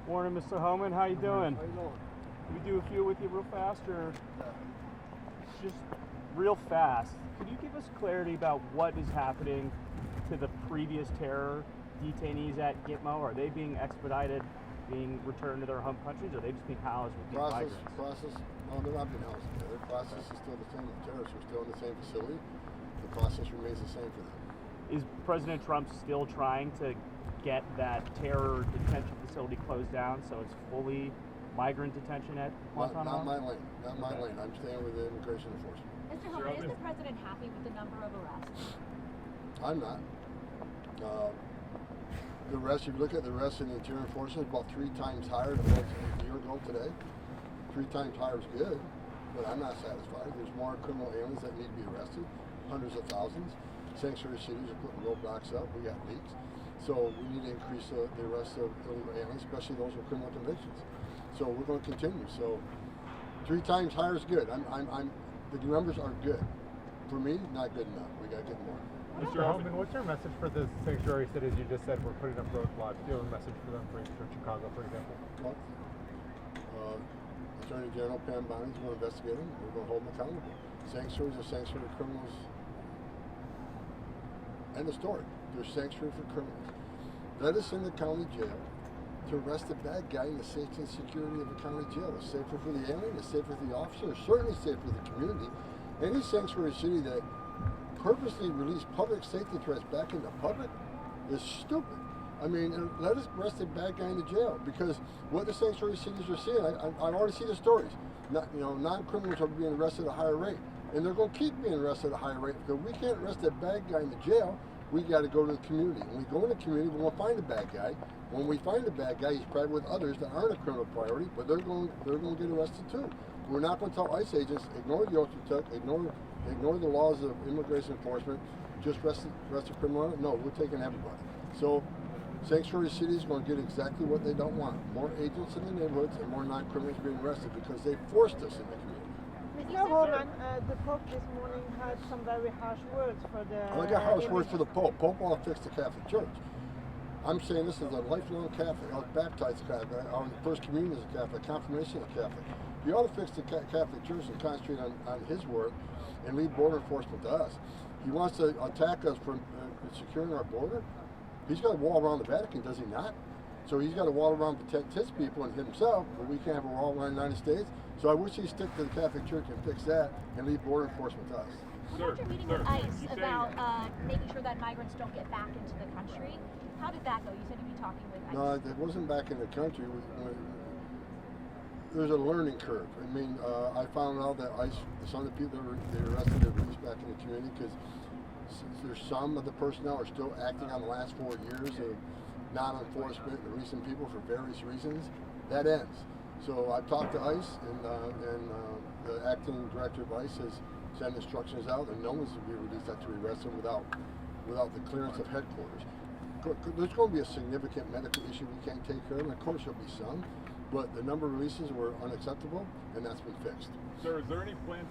Morning, Mr. Homan. How you doing? How you doing? We do a few with you real fast, or just real fast. Could you give us clarity about what is happening to the previous terror detainees at Gitmo? Are they being expedited, being returned to their home countries, or are they just being housed with these migrants? No, they're not being housed. Their process is still the same. The terrorists are still in the same facility. The process remains the same for them. Is President Trump still trying to get that terror detention facility closed down so it's fully migrant detention at Guantanamo? Not my lane. Not my lane. I'm staying with the immigration enforcement. Mr. Homan, is the president happy with the number of arrests? I'm not. The rest, if you look at the rest in the interior enforcement, about 3 times higher than it was a year ago today. 3 times higher is good, but I'm not satisfied. There's more criminal aliens that need to be arrested, hundreds of thousands. Sanctuary cities are putting roadblocks up. We got leaks. So we need to increase the arrest of illegal aliens, especially those with criminal convictions. So we're going to continue. So 3 times higher is good. The numbers are good. For me, not good enough. We got to get more. Mr. Homan, what's your message for the sanctuary cities you just said we're putting up roadblocks? Do you have a message for them for Chicago, for example? Well, Attorney General Pam Bonnie's going to investigate them. We're going to hold them accountable. Sanctuaries are sanctuary criminals. End of story. They're sanctuary for criminals. Let us in the county jail to arrest the bad guy in the safety and security of the county jail. It's safer for the alien, it's safer for the officer, it's certainly safer for the community. Any sanctuary city that purposely release public safety threats back into public is stupid. I mean, let us arrest the bad guy in the jail, because what the sanctuary cities are seeing, I already see the stories. Non-criminals are being arrested at a higher rate, and they're going to keep being arrested at a higher rate, because we can't arrest that bad guy in the jail. We got to go to the community. When we go in the community, we're going to find the bad guy. When we find the bad guy, he's probably with others that aren't a criminal priority, but they're going to get arrested too. We're not going to tell ICE agents, ignore the oath you took, ignore the laws of immigration enforcement, just arrest the criminal. No, we're taking everybody. So sanctuary cities are going to get exactly what they don't want. More agents in the neighborhoods and more non-criminals being arrested, because they forced us in the community. Mr. Homan, the Pope this morning had some very harsh words for the... I got harsh words for the Pope. Pope want to fix the Catholic Church. I'm saying this as a lifelong Catholic. I was baptized Catholic. I was first communion as a Catholic, confirmation as a Catholic. He ought to fix the Catholic Church and concentrate on his work and leave border enforcement to us. He wants to attack us for securing our border. He's got a wall around the Vatican, does he not? So he's got a wall around to protect his people and himself, but we can't have a wall around the United States. So I wish he'd stick to the Catholic Church and fix that and leave border enforcement to us. Well, after meeting with ICE about making sure that migrants don't get back into the country, how did that go? You said you'd be talking with ICE. No, it wasn't back in the country. There's a learning curve. I mean, I found out that ICE, some of the people they arrested, they released back in the community, because there's some of the personnel are still acting on the last 4 years of non-enforcement and releasing people for various reasons. That ends. So I've talked to ICE, and the acting director of ICE has sent instructions out, and no one's to be released after we arrest them without the clearance of headquarters. There's going to be a significant medical issue we can't take care of, and of course there'll be some, but the number of releases were unacceptable, and that's been fixed. Sir, is there any plan